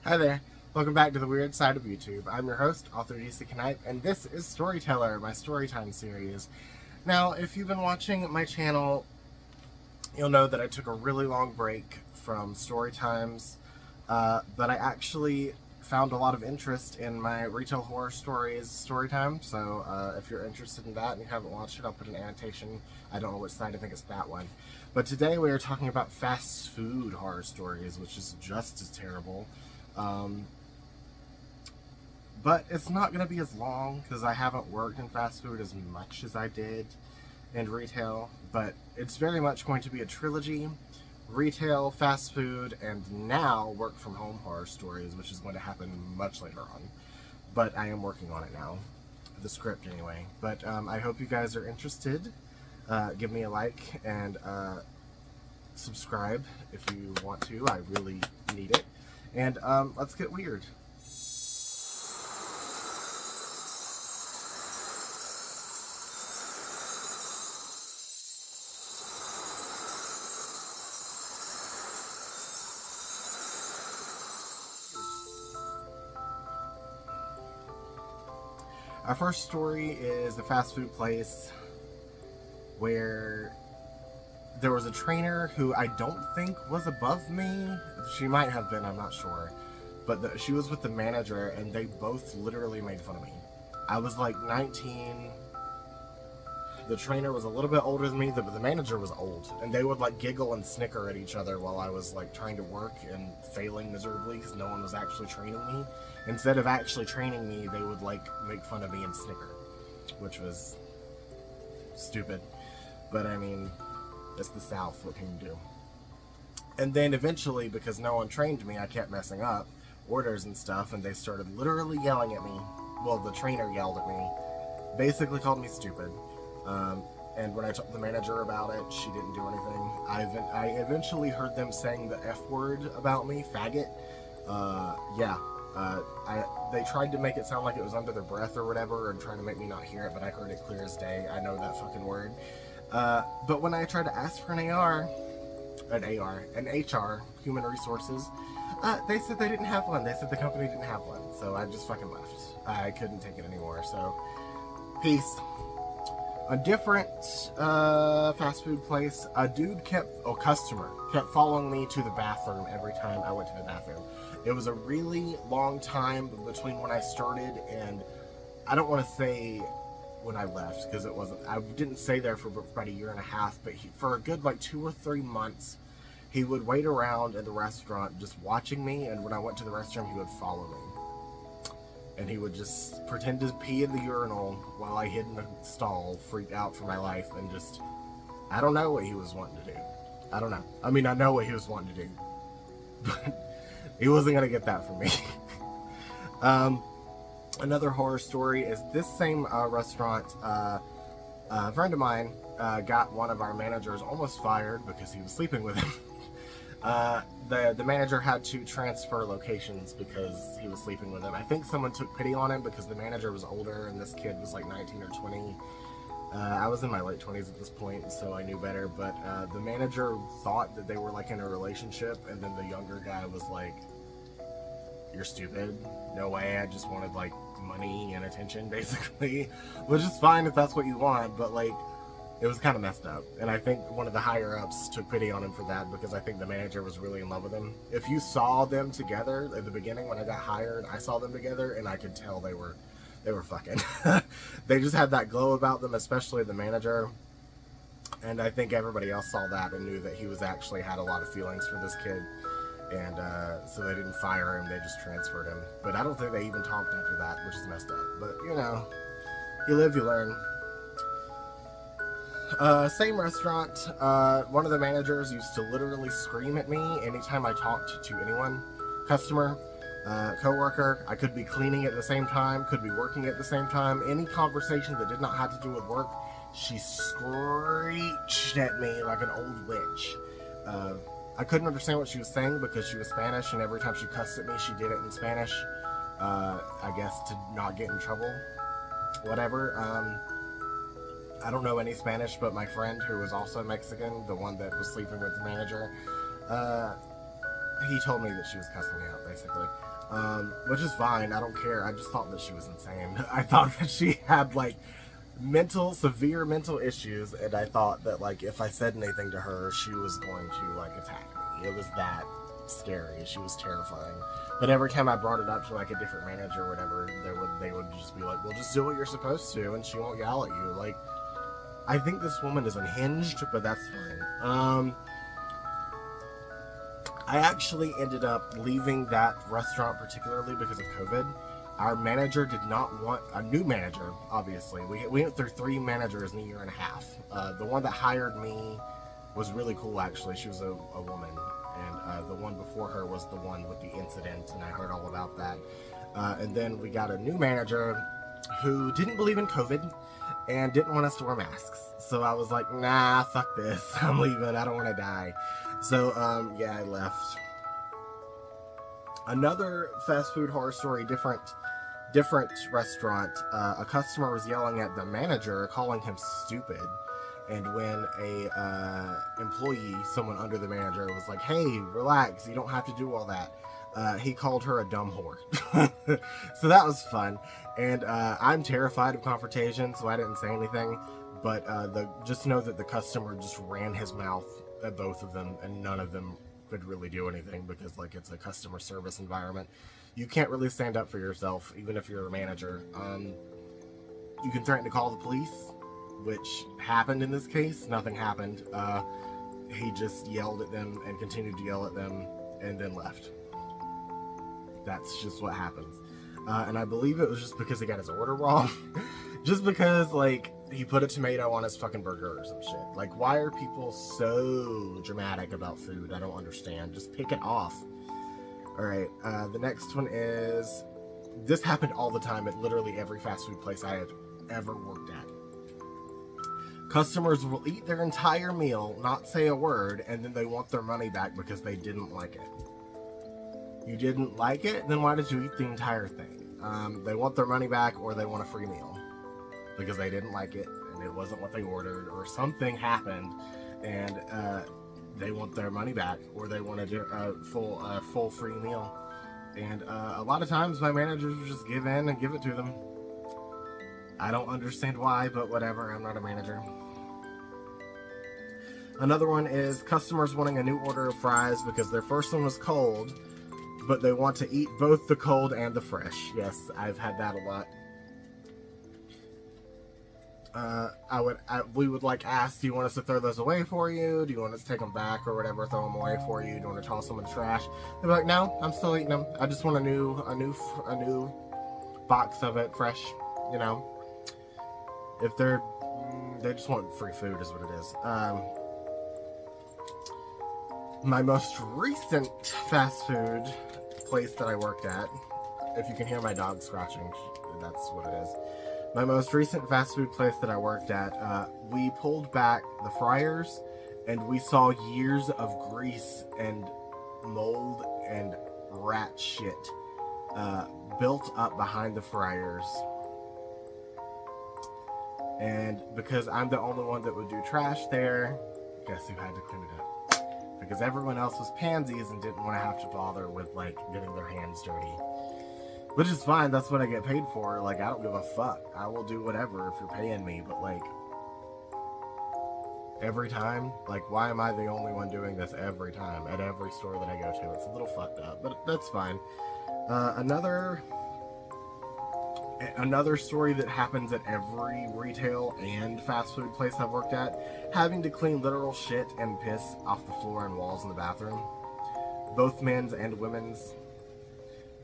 Hi there, welcome back to the weird side of YouTube. I'm your host, author DC Knipe, and this is Storyteller, my storytime series. Now, if you've been watching my channel, you'll know that I took a really long break from story times, but I actually found a lot of interest in my retail horror stories story time, so if you're interested in that and you haven't watched it, I'll put an annotation. I don't know which side, I think it's that one. But today we are talking about fast food horror stories, which is just as terrible. But it's not going to be as long because I haven't worked in fast food as much as I did in retail, but it's very much going to be a trilogy: retail, fast food, and now work from home horror stories, which is going to happen much later on. But I am working on it now, the script anyway. But I hope you guys are interested. Give me a like and subscribe if you want to. I really need it. And let's get weird. Our first story is a fast food place where there was a trainer who I don't think was above me. She might have been, I'm not sure. But she was with the manager, and they both literally made fun of me. I was like 19. The trainer was a little bit older than me, but the manager was old. And they would like giggle and snicker at each other while I was like trying to work and failing miserably because no one was actually training me. Instead of actually training me, they would like make fun of me and snicker, which was stupid. But I mean, it's the South, what can you do? And then eventually, because no one trained me, I kept messing up orders and stuff, and they started literally yelling at me. Well, the trainer yelled at me, basically called me stupid. And when I told the manager about it, she didn't do anything. I eventually heard them saying the F word about me, faggot. They tried to make it sound like it was under their breath or whatever, and trying to make me not hear it, but I heard it clear as day. I know that fucking word. But when I tried to ask for an HR, human resources, they said they didn't have one. They said the company didn't have one. So I just fucking left. I couldn't take it anymore. So, peace. A different fast food place, a customer kept following me to the bathroom every time I went to the bathroom. It was a really long time between when I started and, I don't want to say when I left, because I didn't stay there for about a year and a half, but for a good like 2 or 3 months, he would wait around in the restaurant just watching me, and when I went to the restroom, he would follow me. And he would just pretend to pee in the urinal while I hid in the stall, freaked out for my life, and just, I don't know what he was wanting to do. I don't know. I mean, I know what he was wanting to do, but he wasn't going to get that from me. Another horror story is this same restaurant. A friend of mine got one of our managers almost fired because he was sleeping with him. The manager had to transfer locations because he was sleeping with him. I think someone took pity on him because the manager was older and this kid was like 19 or 20. I was in my late 20s at this point, so I knew better, but the manager thought that they were like in a relationship, and then the younger guy was like, "You're stupid. No way. I just wanted like money and attention," basically. Which is fine if that's what you want, but like, it was kind of messed up. And I think one of the higher ups took pity on him for that, because I think the manager was really in love with him. If you saw them together at the beginning when I got hired, I saw them together and I could tell they were fucking. They just had that glow about them, especially the manager. And I think everybody else saw that and knew that he was actually had a lot of feelings for this kid. And so they didn't fire him, they just transferred him. But I don't think they even talked after that, which is messed up. But, you know, you live, you learn. Same restaurant, one of the managers used to literally scream at me anytime I talked to anyone. Customer, co-worker. I could be cleaning at the same time, could be working at the same time. Any conversation that did not have to do with work, she screeched at me like an old witch. I couldn't understand what she was saying because she was Spanish, and every time she cussed at me, she did it in Spanish. I guess to not get in trouble. Whatever. I don't know any Spanish, but my friend, who was also Mexican, the one that was sleeping with the manager, he told me that she was cussing me out, basically. which is fine. I don't care. I just thought that she was insane. I thought that she had like severe mental issues, and I thought that like if I said anything to her, she was going to like attack me. It was that scary. She was terrifying. But every time I brought it up to like a different manager or whatever, they would just be like, "Well, just do what you're supposed to, and she won't yell at you." Like, I think this woman is unhinged, but that's fine. I actually ended up leaving that restaurant particularly because of COVID. Our manager did not want a new manager, obviously. We went through 3 managers in a year and a half. The one that hired me was really cool, actually. She was a woman. And the one before her was the one with the incident, and I heard all about that. And then we got a new manager who didn't believe in COVID and didn't want us to wear masks. So I was like, nah, fuck this. I'm leaving. I don't want to die. So, yeah, I left. Another fast food horror story, different restaurant. A customer was yelling at the manager, calling him stupid. And when a employee, someone under the manager, was like, "Hey, relax, you don't have to do all that," he called her a dumb whore. So that was fun. And I'm terrified of confrontation, so I didn't say anything. But just know that the customer just ran his mouth at both of them, and none of them could really do anything because, like, it's a customer service environment. You can't really stand up for yourself, even if you're a manager. You can threaten to call the police, which happened in this case. Nothing happened. He just yelled at them and continued to yell at them and then left. That's just what happens. And I believe it was just because he got his order wrong. Just because, like, he put a tomato on his fucking burger or some shit. Like, why are people so dramatic about food? I don't understand. Just pick it off. Alright, the next one is... This happened all the time at literally every fast food place I have ever worked at. Customers will eat their entire meal, not say a word, and then they want their money back because they didn't like it. You didn't like it? Then why did you eat the entire thing? They want their money back, or they want a free meal because they didn't like it and it wasn't what they ordered, or something happened and they want their money back, or they want a full free meal. And a lot of times my managers would just give in and give it to them. I don't understand why, but whatever, I'm not a manager. Another one is customers wanting a new order of fries because their first one was cold, but they want to eat both the cold and the fresh. Yes, I've had that a lot. We would like ask, do you want us to throw those away for you? Do you want us to take them back or whatever, throw them away for you? Do you want to toss them in the trash? They'd be like, no, I'm still eating them. I just want a new box of it, fresh, you know. If they just want free food is what it is. My most recent fast food place that I worked at, if you can hear my dog scratching, that's what it is. My most recent fast food place that I worked at, we pulled back the fryers and we saw years of grease and mold and rat shit built up behind the fryers. And because I'm the only one that would do trash there, guess who had to clean it up? Because everyone else was pansies and didn't want to have to bother with, like, getting their hands dirty. Which is fine, that's what I get paid for. Like, I don't give a fuck. I will do whatever if you're paying me, but, like, every time? Like, why am I the only one doing this every time at every store that I go to? It's a little fucked up, but that's fine. Another story that happens at every retail and fast food place I've worked at, having to clean literal shit and piss off the floor and walls in the bathroom. Both men's and women's.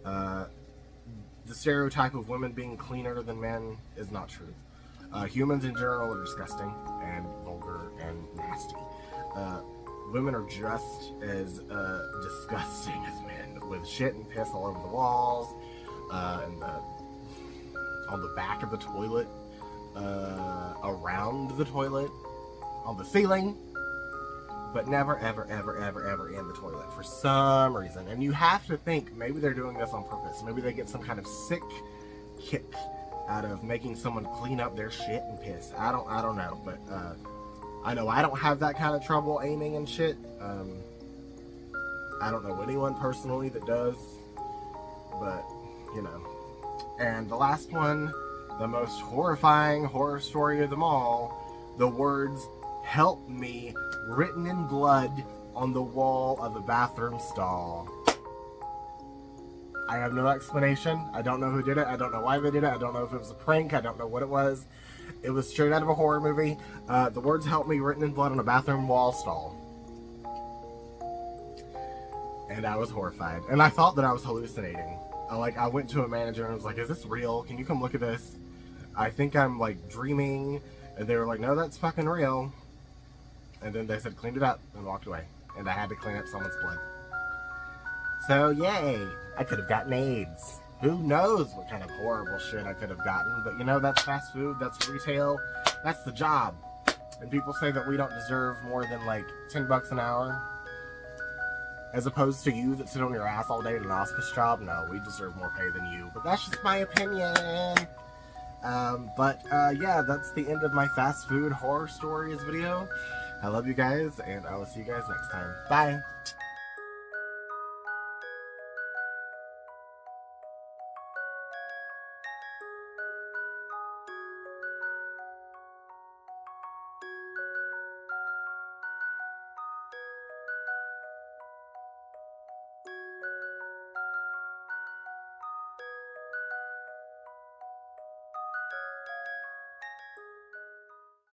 The stereotype of women being cleaner than men is not true. Humans in general are disgusting and vulgar and nasty. Women are just as disgusting as men, with shit and piss all over the walls, and on the back of the toilet, around the toilet, on the ceiling, but never, ever, ever, ever, ever in the toilet for some reason. And you have to think maybe they're doing this on purpose. Maybe they get some kind of sick kick out of making someone clean up their shit and piss. I don't know, but I know I don't have that kind of trouble aiming and shit. I don't know anyone personally that does, but, you know. And the last one, the most horrifying horror story of them all, the words, "Help me," written in blood on the wall of a bathroom stall. I have no explanation. I don't know who did it. I don't know why they did it. I don't know if it was a prank. I don't know what it was. It was straight out of a horror movie. The words "Help me" written in blood on a bathroom wall stall. And I was horrified. And I thought that I was hallucinating. I went to a manager and was like, "Is this real? Can you come look at this? I think I'm like dreaming." And they were like, "No, that's fucking real." And then they said, "Cleaned it up," and walked away. And I had to clean up someone's blood. So, yay. I could have gotten AIDS. Who knows what kind of horrible shit I could have gotten. But you know, that's fast food, that's retail, that's the job. And people say that we don't deserve more than like $10 an hour. As opposed to you that sit on your ass all day at an office job. No, we deserve more pay than you. But that's just my opinion. Yeah, that's the end of my fast food horror stories video. I love you guys, and I will see you guys next time. Bye!